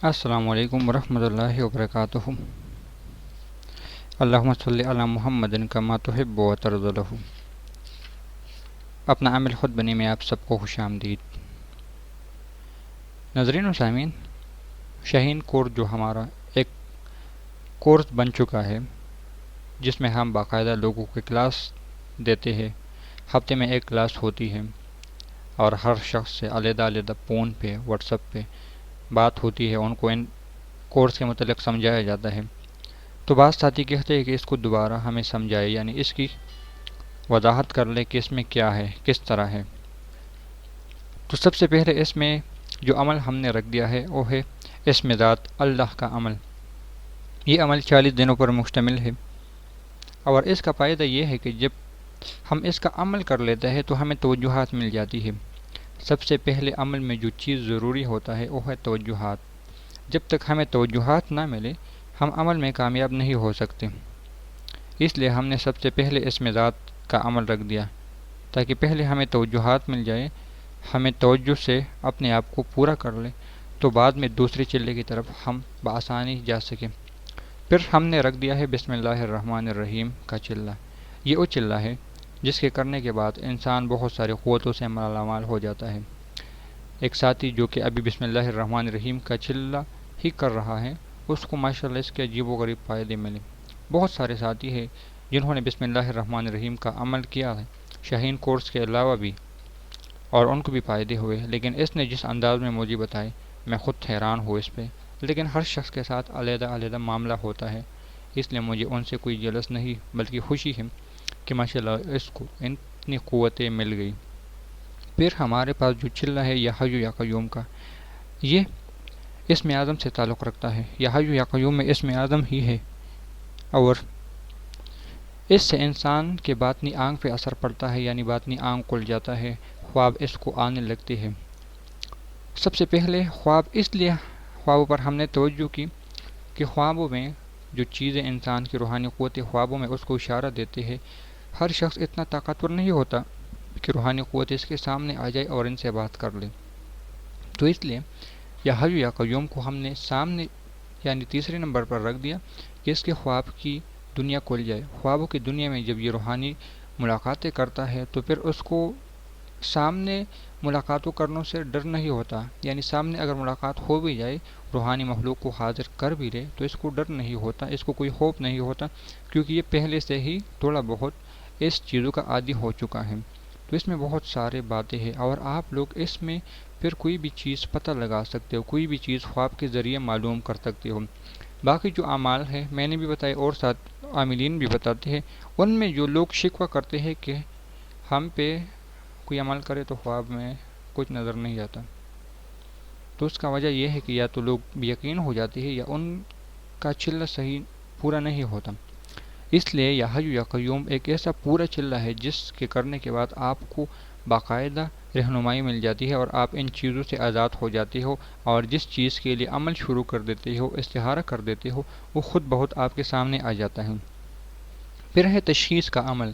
السلام علیکم ورحمۃ اللہ وبرکاتہ۔ اللہم صلی علی محمد کما تحب و ترضی له۔ اپنا عمل خود بنی میں آپ سب کو خوش آمدید۔ ناظرین و سامعین، شاہین کورس جو ہمارا ایک کورس بن چکا ہے، جس میں ہم باقاعدہ لوگوں کو کلاس دیتے ہیں۔ ہفتے میں ایک کلاس ہوتی ہے اور ہر شخص سے علیحدہ علیحدہ فون پہ واٹس ایپ پہ بات ہوتی ہے، ان کو ان کورس کے متعلق سمجھایا جاتا ہے۔ تو بعض ساتھی کہتے ہیں کہ اس کو دوبارہ ہمیں سمجھائے، یعنی اس کی وضاحت کر لے کہ اس میں کیا ہے، کس طرح ہے۔ تو سب سے پہلے اس میں جو عمل ہم نے رکھ دیا ہے وہ ہے اسم ذات اللہ کا عمل۔ یہ عمل 40 دنوں پر مشتمل ہے، اور اس کا فائدہ یہ ہے کہ جب ہم اس کا عمل کر لیتے ہیں تو ہمیں توجہات مل جاتی ہے۔ سب سے پہلے عمل میں جو چیز ضروری ہوتا ہے وہ ہے توجہات۔ جب تک ہمیں توجہات نہ ملے ہم عمل میں کامیاب نہیں ہو سکتے۔ اس لیے ہم نے سب سے پہلے اسم ذات کا عمل رکھ دیا تاکہ پہلے ہمیں توجہات مل جائے، ہمیں توجہ سے اپنے آپ کو پورا کر لیں، تو بعد میں دوسرے چلے کی طرف ہم بآسانی جا سکیں۔ پھر ہم نے رکھ دیا ہے بسم اللہ الرحمن الرحیم کا چلہ۔ یہ وہ چلہ ہے جس کے کرنے کے بعد انسان بہت سارے قوتوں سے مالا مال ہو جاتا ہے۔ ایک ساتھی جو کہ ابھی بسم اللہ الرحمن الرحیم کا چلہ ہی کر رہا ہے، اس کو ماشاءاللہ اس کے عجیب و غریب فائدے ملے۔ بہت سارے ساتھی ہیں جنہوں نے بسم اللہ الرحمن الرحیم کا عمل کیا ہے شاہین کورس کے علاوہ بھی، اور ان کو بھی فائدے ہوئے، لیکن اس نے جس انداز میں مجھے بتائے میں خود حیران ہوں اس پہ۔ لیکن ہر شخص کے ساتھ علیحدہ علیحدہ معاملہ ہوتا ہے، اس لیے مجھے ان سے کوئی جلس نہیں بلکہ خوشی ہے کہ ماشاءاللہ اس کو اتنی قوتیں مل گئی۔ پھر ہمارے پاس جو چلہ ہے یا حی یا قیوم کا، یہ اسم اعظم سے تعلق رکھتا ہے۔ یا حی یا قیوم میں اسم اعظم ہی ہے، اور اس سے انسان کے باطنی آنکھ پہ اثر پڑتا ہے، یعنی باطنی آنکھ کھل جاتا ہے، خواب اس کو آنے لگتے ہیں۔ سب سے پہلے خواب اس لیے خوابوں پر ہم نے توجہ کی کہ خوابوں میں جو چیزیں انسان کی روحانی قوتیں خوابوں میں اس کو اشارہ دیتے ہیں، ہر شخص اتنا طاقتور نہیں ہوتا کہ روحانی قوت اس کے سامنے آ جائے اور ان سے بات کر لے۔ تو اس لیے یا حی یا قیوم کو ہم نے سامنے یعنی تیسرے نمبر پر رکھ دیا کہ اس کے خواب کی دنیا کھل جائے۔ خوابوں کی دنیا میں جب یہ روحانی ملاقاتیں کرتا ہے تو پھر اس کو سامنے ملاقاتوں کرنوں سے ڈر نہیں ہوتا، یعنی سامنے اگر ملاقات ہو بھی جائے، روحانی مخلوق کو حاضر کر بھی لے تو اس کو ڈر نہیں ہوتا، اس کو کوئی خوف نہیں ہوتا، کیونکہ یہ پہلے سے ہی تھوڑا بہت اس چیزوں کا عادی ہو چکا ہے۔ تو اس میں بہت سارے باتیں ہیں، اور آپ لوگ اس میں پھر کوئی بھی چیز پتہ لگا سکتے ہو، کوئی بھی چیز خواب کے ذریعے معلوم کر سکتے ہو۔ باقی جو اعمال ہیں میں نے بھی بتائے اور ساتھ عاملین بھی بتاتے ہیں، ان میں جو لوگ شکوہ کرتے ہیں کہ ہم پہ کوئی عمل کرے تو خواب میں کچھ نظر نہیں آتا، تو اس کا وجہ یہ ہے کہ یا تو لوگ یقین ہو جاتے ہیں یا ان کا چلہ صحیح پورا نہیں ہوتا۔ اس لیے یا حی یا قیوم ایک ایسا پورا چلہ ہے جس کے کرنے کے بعد آپ کو باقاعدہ رہنمائی مل جاتی ہے اور آپ ان چیزوں سے آزاد ہو جاتے ہو، اور جس چیز کے لیے عمل شروع کر دیتے ہو، استخارہ کر دیتے ہو، وہ خود بہت آپ کے سامنے آ جاتا ہے۔ پھر ہے تشخیص کا عمل۔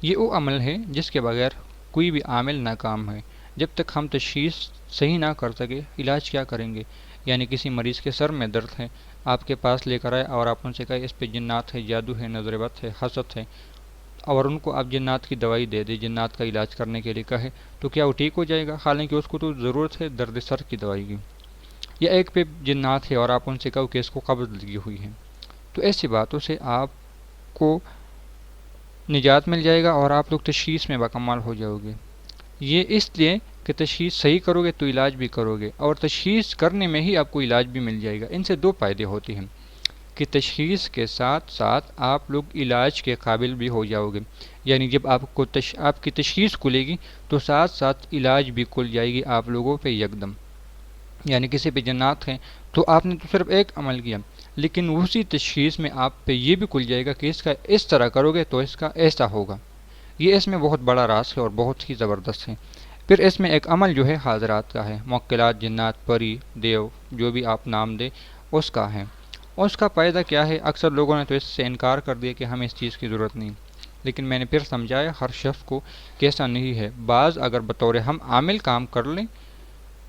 یہ وہ عمل ہے جس کے بغیر کوئی بھی عامل ناکام ہے۔ جب تک ہم تشخیص صحیح نہ کر سکے علاج کیا کریں گے؟ یعنی کسی مریض کے سر میں درد ہے، آپ کے پاس لے کر آئے اور آپ ان سے کہے اس پہ جنات ہے، جادو ہے، نظر بد ہے، حسد ہے، اور ان کو آپ جنات کی دوائی دے دیں، جنات کا علاج کرنے کے لیے کہے، تو کیا وہ ٹھیک ہو جائے گا؟ حالانکہ اس کو تو ضرورت ہے درد سر کی دوائی کی۔ یا ایک پہ جنات ہے اور آپ ان سے کہو کہ اس کو قبض لگی ہوئی ہے، تو ایسی باتوں سے آپ کو نجات مل جائے گا اور آپ لوگ تشخیص میں باکمال ہو جاؤ گے۔ یہ اس لیے کہ تشخیص صحیح کرو گے تو علاج بھی کرو گے، اور تشخیص کرنے میں ہی آپ کو علاج بھی مل جائے گا۔ ان سے دو فائدے ہوتے ہیں کہ تشخیص کے ساتھ ساتھ آپ لوگ علاج کے قابل بھی ہو جاؤ گے، یعنی جب آپ کی تشخیص کھلے گی تو ساتھ ساتھ علاج بھی کھل جائے گی آپ لوگوں پہ یکدم۔ یعنی کسی پہ جنات ہیں تو آپ نے تو صرف ایک عمل کیا، لیکن اسی تشخیص میں آپ پہ یہ بھی کھل جائے گا کہ اس کا اس طرح کرو گے تو اس کا ایسا ہوگا۔ یہ اس میں بہت بڑا راز ہے اور بہت ہی زبردست ہے۔ پھر اس میں ایک عمل جو ہے حاضرات کا ہے، موکلات، جنات، پری، دیو، جو بھی آپ نام دے اس کا ہے۔ اس کا فائدہ کیا ہے؟ اکثر لوگوں نے تو اس سے انکار کر دیا کہ ہمیں اس چیز کی ضرورت نہیں، لیکن میں نے پھر سمجھایا ہر شخص کو کہ ایسا نہیں ہے۔ بعض اگر بطور ہم عامل کام کر لیں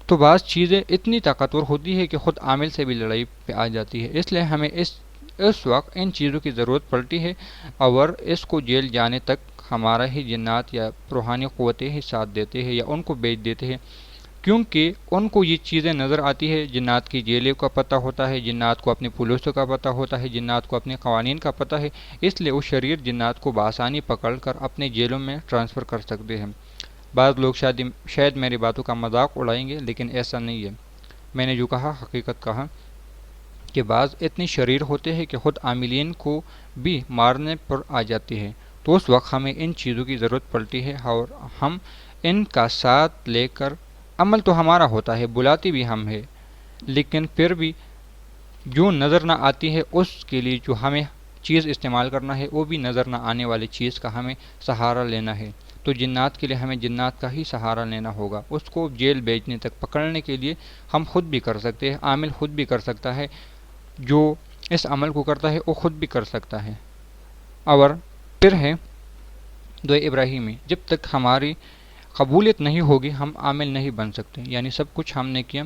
تو بعض چیزیں اتنی طاقتور ہوتی ہے کہ خود عامل سے بھی لڑائی پہ آ جاتی ہے، اس لیے ہمیں اس وقت ان چیزوں کی ضرورت پڑتی ہے، اور اس کو جیل جانے تک ہمارا ہی جنات یا روحانی قوتیں ہی ساتھ دیتے ہیں یا ان کو بیچ دیتے ہیں، کیونکہ ان کو یہ چیزیں نظر آتی ہے۔ جنات کی جیلوں کا پتہ ہوتا ہے، جنات کو اپنی پولیسوں کا پتہ ہوتا ہے، جنات کو اپنے قوانین کا پتہ ہے، اس لیے وہ شریر جنات کو بآسانی پکڑ کر اپنے جیلوں میں ٹرانسفر کر سکتے ہیں۔ بعض لوگ شاید میری باتوں کا مذاق اڑائیں گے، لیکن ایسا نہیں ہے، میں نے جو کہا حقیقت کہا، کہ بعض اتنے شریر ہوتے ہیں کہ خود عاملین کو بھی مارنے پر آ جاتے ہیں، تو اس وقت ہمیں ان چیزوں کی ضرورت پڑتی ہے، اور ہم ان کا ساتھ لے کر عمل تو ہمارا ہوتا ہے، بلاتے بھی ہم ہیں، لیکن پھر بھی جو نظر نہ آتی ہے اس کے لیے جو ہمیں چیز استعمال کرنا ہے وہ بھی نظر نہ آنے والی چیز کا ہمیں سہارا لینا ہے۔ تو جنات کے لیے ہمیں جنات کا ہی سہارا لینا ہوگا، اس کو جیل بھیجنے تک پکڑنے کے لیے ہم خود بھی کر سکتے ہیں، عامل خود بھی کر سکتا ہے، جو اس عمل کو کرتا ہے وہ خود بھی کر سکتا ہے۔ اور پھر ہے دعائے ابراہیمی، جب تک ہماری قبولیت نہیں ہوگی ہم عامل نہیں بن سکتے، یعنی سب کچھ ہم نے کیا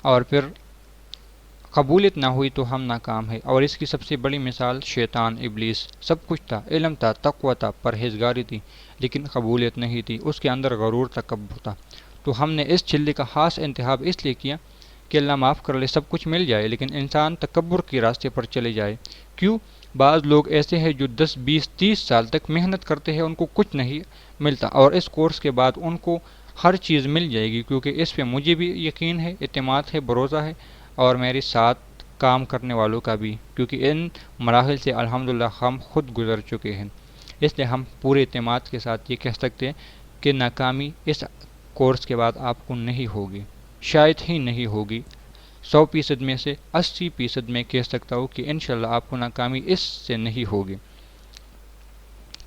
اور پھر قبولیت نہ ہوئی تو ہم ناکام ہے، اور اس کی سب سے بڑی مثال شیطان ابلیس، سب کچھ تھا، علم تھا، تقوی تھا، پرہیزگاری تھی، لیکن قبولیت نہیں تھی، اس کے اندر غرور تکبر تھا۔ تو ہم نے اس چلے کا خاص انتخاب اس لیے کیا کہ اللہ معاف کر لے، سب کچھ مل جائے، لیکن انسان تکبر کے راستے پر چلے جائے۔ کیوں؟ بعض لوگ ایسے ہیں جو 10 20 30 سال تک محنت کرتے ہیں، ان کو کچھ نہیں ملتا، اور اس کورس کے بعد ان کو ہر چیز مل جائے گی، کیونکہ اس پہ مجھے بھی یقین ہے، اعتماد ہے، بھروسہ ہے، اور میرے ساتھ کام کرنے والوں کا بھی، کیونکہ ان مراحل سے الحمدللہ ہم خود گزر چکے ہیں، اس لیے ہم پورے اعتماد کے ساتھ یہ کہہ سکتے ہیں کہ ناکامی اس کورس کے بعد آپ کو نہیں ہوگی، شاید ہی نہیں ہوگی، 100% میں سے 80% میں کہہ سکتا ہوں کہ انشاءاللہ آپ کو ناکامی اس سے نہیں ہوگی۔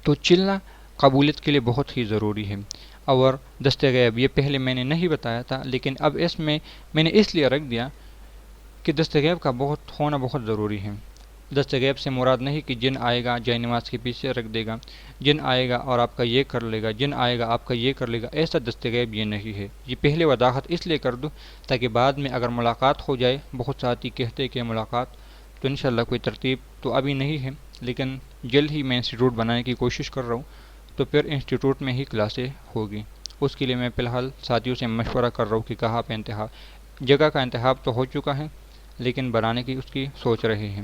تو چلنا قبولیت کے لیے بہت ہی ضروری ہے۔ اور دستغیب، یہ پہلے میں نے نہیں بتایا تھا، لیکن اب اس میں نے اس لیے رکھ دیا کہ دستغیب کا ہونا بہت ضروری ہے۔ دستغیب سے مراد نہیں کہ جن آئے گا جائے نماز کے پیچھے رکھ دے گا، جن آئے گا اور آپ کا یہ کر لے گا، جن آئے گا آپ کا یہ کر لے گا، ایسا دستغیب یہ نہیں ہے۔ یہ پہلے وضاحت اس لیے کر دوں تاکہ بعد میں اگر ملاقات ہو جائے، بہت ساتھی کہتے کہ ملاقات، تو انشاءاللہ کوئی ترتیب تو ابھی نہیں ہے، لیکن جلد ہی میں انسٹیٹیوٹ بنانے کی کوشش کر رہا ہوں، تو پھر انسٹیٹیوٹ میں ہی کلاسیں ہوگی۔ اس کے لیے میں فی الحال ساتھیوں سے مشورہ کر رہا ہوں کہ کہاں پہ جگہ کا انتخاب تو ہو چکا ہے، لیکن بنانے کی اس کی سوچ رہے ہیں۔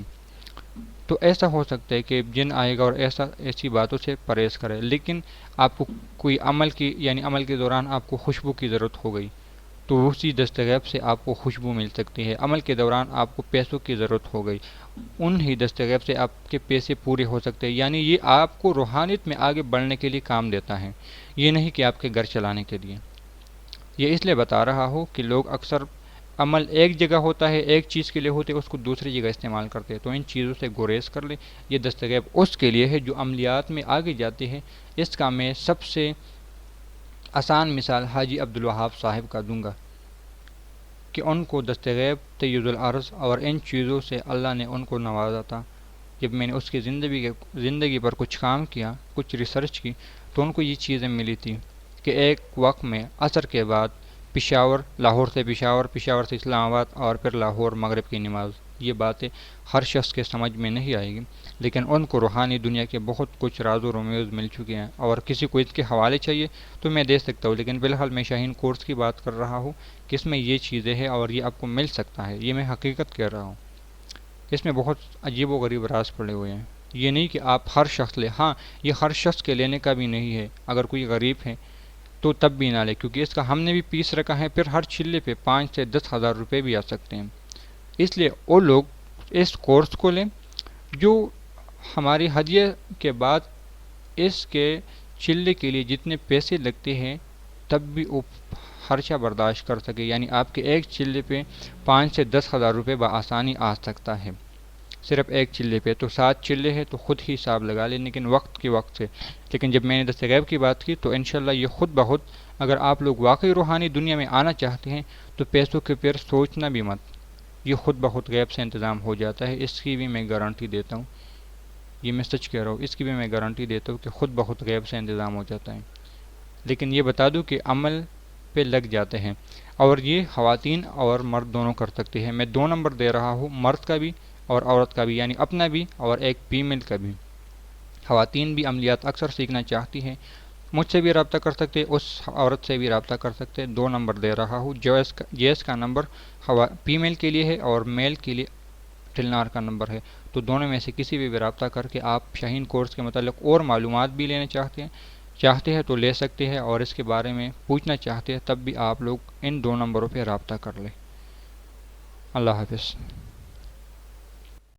تو ایسا ہو سکتا ہے کہ جن آئے گا اور ایسی باتوں سے پرہیز کرے، لیکن آپ کو کوئی عمل کے دوران آپ کو خوشبو کی ضرورت ہو گئی، تو اسی دستغیب سے آپ کو خوشبو مل سکتی ہے۔ عمل کے دوران آپ کو پیسوں کی ضرورت ہو گئی، ان ہی دستغیب سے آپ کے پیسے پورے ہو سکتے ہیں، یعنی یہ آپ کو روحانیت میں آگے بڑھنے کے لیے کام دیتا ہے، یہ نہیں کہ آپ کے گھر چلانے کے لیے۔ یہ اس لیے بتا رہا ہوں کہ لوگ اکثر عمل ایک جگہ ہوتا ہے، ایک چیز کے لیے ہوتے، اس کو دوسری جگہ استعمال کرتے ہیں، تو ان چیزوں سے گریز کر لے۔ یہ دستغیب اس کے لیے ہے جو عملیات میں آگے جاتے ہیں۔ اس کا میں سب سے آسان مثال حاجی عبدالوہاب صاحب کا دوں گا کہ ان کو دستغیب، تیز العرض اور ان چیزوں سے اللہ نے ان کو نوازا تھا۔ جب میں نے اس کی زندگی پر کچھ کام کیا، کچھ ریسرچ کی، تو ان کو یہ چیزیں ملی تھی کہ ایک وقت میں عصر کے بعد لاہور سے پشاور سے اسلام آباد، اور پھر لاہور مغرب کی نماز، یہ باتیں ہر شخص کے سمجھ میں نہیں آئے گی، لیکن ان کو روحانی دنیا کے بہت کچھ راز و رمیز مل چکے ہیں، اور کسی کو اس کے حوالے چاہیے تو میں دے سکتا ہوں، لیکن فی الحال میں شاہین کورس کی بات کر رہا ہوں کہ اس میں یہ چیزیں ہیں اور یہ آپ کو مل سکتا ہے، یہ میں حقیقت کہہ رہا ہوں۔ اس میں بہت عجیب و غریب راز پڑے ہوئے ہیں، یہ نہیں کہ آپ ہر شخص لے، ہاں یہ ہر شخص کے لینے کا بھی نہیں ہے، اگر کوئی غریب ہے تو تب بھی نہ لے، کیونکہ اس کا ہم نے بھی پیس رکھا ہے، پھر ہر چلے پہ 5 سے 10 ہزار روپے بھی آ سکتے ہیں، اس لیے وہ لوگ اس کورس کو لیں جو ہماری ہدیے کے بعد اس کے چلے کے لیے جتنے پیسے لگتے ہیں تب بھی وہ خرچہ برداشت کر سکے، یعنی آپ کے ایک چلے پہ 5 سے 10 ہزار روپے بآسانی آ سکتا ہے، صرف ایک چلے پہ، تو 7 چلے ہیں تو خود ہی حساب لگا لیں، لیکن وقت سے۔ لیکن جب میں نے دستغیب کی بات کی تو انشاءاللہ یہ خود بخود، اگر آپ لوگ واقعی روحانی دنیا میں آنا چاہتے ہیں تو پیسوں کے پھر سوچنا بھی مت، یہ خود بخود غیب سے انتظام ہو جاتا ہے، اس کی بھی میں گارنٹی دیتا ہوں، یہ میں سچ کہہ رہا ہوں، اس کی بھی میں گارنٹی دیتا ہوں کہ خود بخود غیب سے انتظام ہو جاتا ہے۔ لیکن یہ بتا دوں کہ عمل پہ لگ جاتے ہیں، اور یہ خواتین اور مرد دونوں کر سکتے ہیں۔ میں 2 نمبر دے رہا ہوں، مرد کا بھی اور عورت کا بھی، یعنی اپنا بھی اور ایک فیمیل کا بھی۔ خواتین بھی عملیات اکثر سیکھنا چاہتی ہیں، مجھ سے بھی رابطہ کر سکتے، اس عورت سے بھی رابطہ کر سکتے۔ 2 نمبر دے رہا ہوں، جیس کا نمبر فیمیل کے لیے ہے اور میل کے لیے ٹلنار کا نمبر ہے، تو دونوں میں سے کسی بھی رابطہ کر کے آپ شاہین کورس کے متعلق اور معلومات بھی لینا چاہتے ہیں تو لے سکتے ہیں، اور اس کے بارے میں پوچھنا چاہتے ہیں تب بھی آپ لوگ ان 2 نمبروں پہ رابطہ کر لیں۔ اللہ حافظ۔